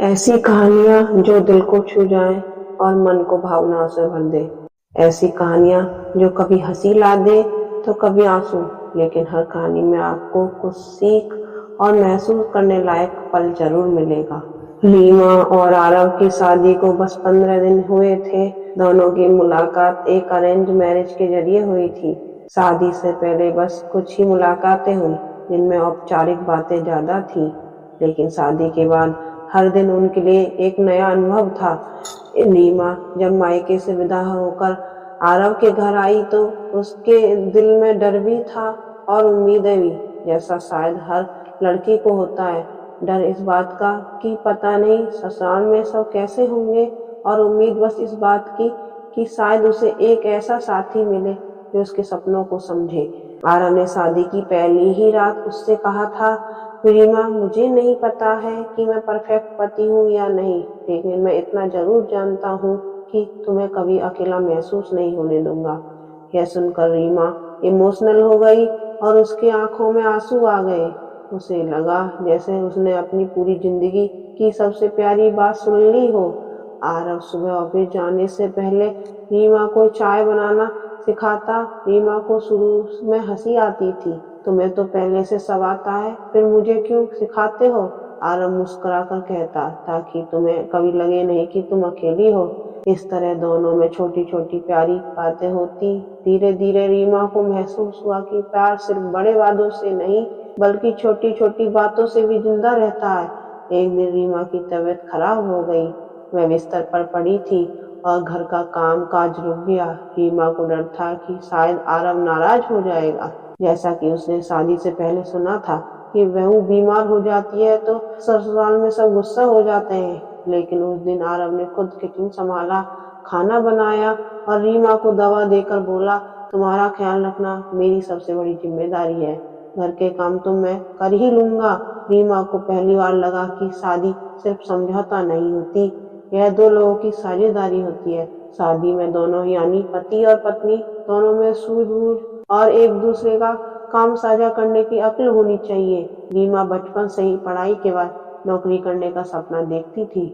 ऐसी कहानियाँ जो दिल को छू जाएं और मन को भावनाओं से भर दे। ऐसी कहानियाँ जो कभी हंसी ला दे तो कभी आंसू, लेकिन हर कहानी में आपको कुछ सीख और महसूस करने लायक पल जरूर मिलेगा। रीमा और आरव की शादी को बस 15 दिन हुए थे। दोनों की मुलाकात एक अरेंज मैरिज के जरिए हुई थी। शादी से पहले बस कुछ ही मुलाकातें हुई जिनमें औपचारिक बातें ज्यादा थी, लेकिन शादी के बाद हर दिन उनके लिए एक नया अनुभव था। रीमा जब मायके से विदा होकर आरव के घर आई तो उसके दिल में डर भी था और उम्मीदें भी, जैसा शायद हर लड़की को होता है। डर इस बात का कि पता नहीं ससुराल में सब कैसे होंगे, और उम्मीद बस इस बात की कि शायद उसे एक ऐसा साथी मिले जो उसके सपनों को समझे। आरव ने शादी की पहली ही रात उससे कहा था, रीमा, मुझे नहीं पता है कि मैं परफेक्ट पति हूँ या नहीं, लेकिन मैं इतना जरूर जानता हूँ कि तुम्हें कभी अकेला महसूस नहीं होने दूंगा। यह सुनकर रीमा इमोशनल हो गई और उसकी आंखों में आंसू आ गए। उसे लगा जैसे उसने अपनी पूरी जिंदगी की सबसे प्यारी बात सुन ली हो। आरव सुबह ऑफिस जाने से पहले रीमा को चाय बनाना सिखाता। रीमा को शुरू में हंसी आती थी, तुम्हें तो पहले से सब आता है, फिर मुझे क्यों सिखाते हो? आरव मुस्कुराकर कहता, ताकि तुम्हें कभी लगे नहीं कि तुम अकेली हो। इस तरह दोनों में छोटी छोटी प्यारी बातें होती। धीरे धीरे रीमा को महसूस हुआ कि प्यार सिर्फ बड़े वादों से नहीं, बल्कि छोटी छोटी बातों से भी जिंदा रहता है। एक दिन रीमा की तबीयत खराब हो गई। वह बिस्तर पर पड़ी थी और घर का काम काज रुक गया। रीमा को डर था कि शायद आरव नाराज हो जाएगा, जैसा कि उसने शादी से पहले सुना था कि बहू बीमार हो जाती है तो ससुराल में सब गुस्सा हो जाते हैं। लेकिन उस दिन आरव ने खुद किचन संभाला, खाना बनाया और रीमा को दवा देकर बोला, तुम्हारा ख्याल रखना मेरी सबसे बड़ी जिम्मेदारी है, घर के काम तो मैं कर ही लूंगा। रीमा को पहली बार लगा कि शादी सिर्फ समझौता नहीं होती, यह दो लोगों की साझेदारी होती है। शादी में दोनों यानी पति और पत्नी दोनों में सूझबूझ और एक दूसरे का काम साझा करने की अक्ल होनी चाहिए। रीमा बचपन से ही पढ़ाई के बाद नौकरी करने का सपना देखती थी,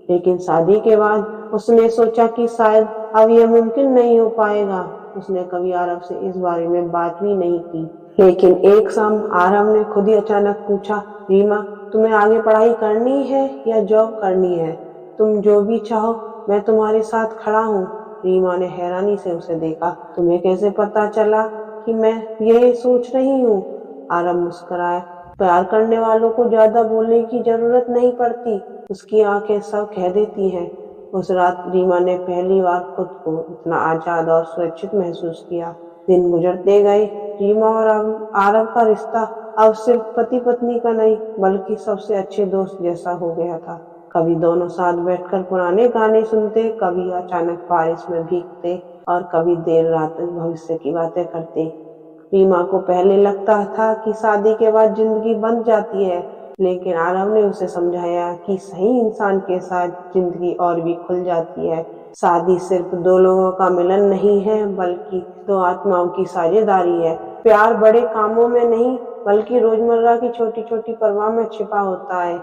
लेकिन शादी के बाद उसने सोचा कि शायद अब यह मुमकिन नहीं हो पाएगा। उसने कभी आरव से इस बारे में बात भी नहीं की, लेकिन एक शाम आरव ने खुद ही अचानक पूछा, रीमा, तुम्हें आगे पढ़ाई करनी है या जॉब करनी है? तुम जो भी चाहो, मैं तुम्हारे साथ खड़ा हूँ। रीमा ने हैरानी से उसे देखा, तुम्हें कैसे पता चला कि मैं यही सोच रही हूँ? आरव मुस्कुराया, प्यार करने वालों को ज्यादा बोलने की जरूरत नहीं पड़ती, उसकी आंखें सब कह देती हैं। उस रात रीमा ने पहली बार खुद को इतना आजाद और सुरक्षित महसूस किया। दिन गुजरते गए। रीमा और आरव का रिश्ता अब सिर्फ पति पत्नी का नहीं, बल्कि सबसे अच्छे दोस्त जैसा हो गया था। कभी दोनों साथ बैठकर पुराने गाने सुनते, कभी अचानक बारिश में भीगते और कभी देर रात तक भविष्य की बातें करते। रीमा को पहले लगता था कि शादी के बाद जिंदगी बंध जाती है, लेकिन आरव ने उसे समझाया कि सही इंसान के साथ जिंदगी और भी खुल जाती है। शादी सिर्फ दो लोगों का मिलन नहीं है, बल्कि दो आत्माओं की साझेदारी है। प्यार बड़े कामों में नहीं, बल्कि रोजमर्रा की छोटी छोटी परवाह में छिपा होता है।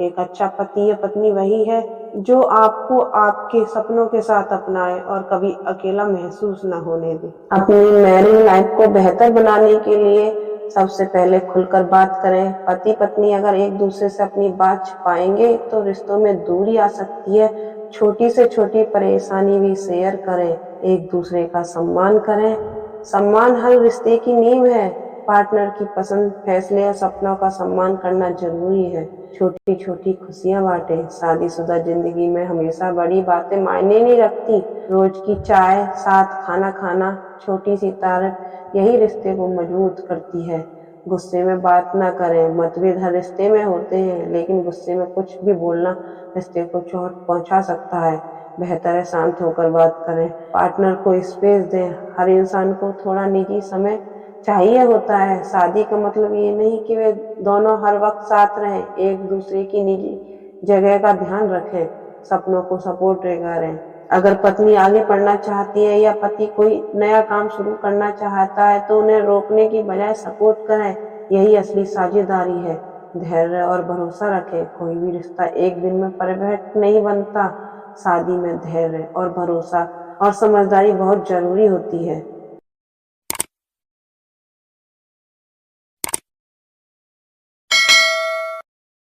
एक अच्छा पति या पत्नी वही है जो आपको आपके सपनों के साथ अपनाए और कभी अकेला महसूस न होने दे। अपनी मैरिज लाइफ को बेहतर बनाने के लिए सबसे पहले खुलकर बात करें। पति पत्नी अगर एक दूसरे से अपनी बात छिपाएंगे तो रिश्तों में दूरी आ सकती है। छोटी से छोटी परेशानी भी शेयर करें, एक दूसरे का सम्मान करें। सम्मान हर रिश्ते की नींव है। पार्टनर की पसंद, फैसले और सपनों का सम्मान करना जरूरी है। छोटी छोटी खुशियां बांटे। शादीशुदा जिंदगी में हमेशा बड़ी बातें मायने नहीं रखती। रोज की चाय, साथ खाना खाना, छोटी सी तारीफ, यही रिश्ते को मजबूत करती है। गुस्से में बात ना करें। मतभेद हर रिश्ते में होते हैं, लेकिन गुस्से में कुछ भी बोलना रिश्ते को चोट पहुंचा सकता है। बेहतर है शांत होकर बात करें। पार्टनर को स्पेस दें। हर इंसान को थोड़ा निजी समय चाहिए होता है। शादी का मतलब ये नहीं कि वे दोनों हर वक्त साथ रहें। एक दूसरे की निजी जगह का ध्यान रखें, सपनों को सपोर्ट करें। अगर पत्नी आगे पढ़ना चाहती है या पति कोई नया काम शुरू करना चाहता है तो उन्हें रोकने की बजाय सपोर्ट करें। यही असली साझेदारी है। धैर्य और भरोसा रखें। कोई भी रिश्ता एक दिन में परफेक्ट नहीं बनता। शादी में धैर्य और भरोसा और समझदारी बहुत जरूरी होती है।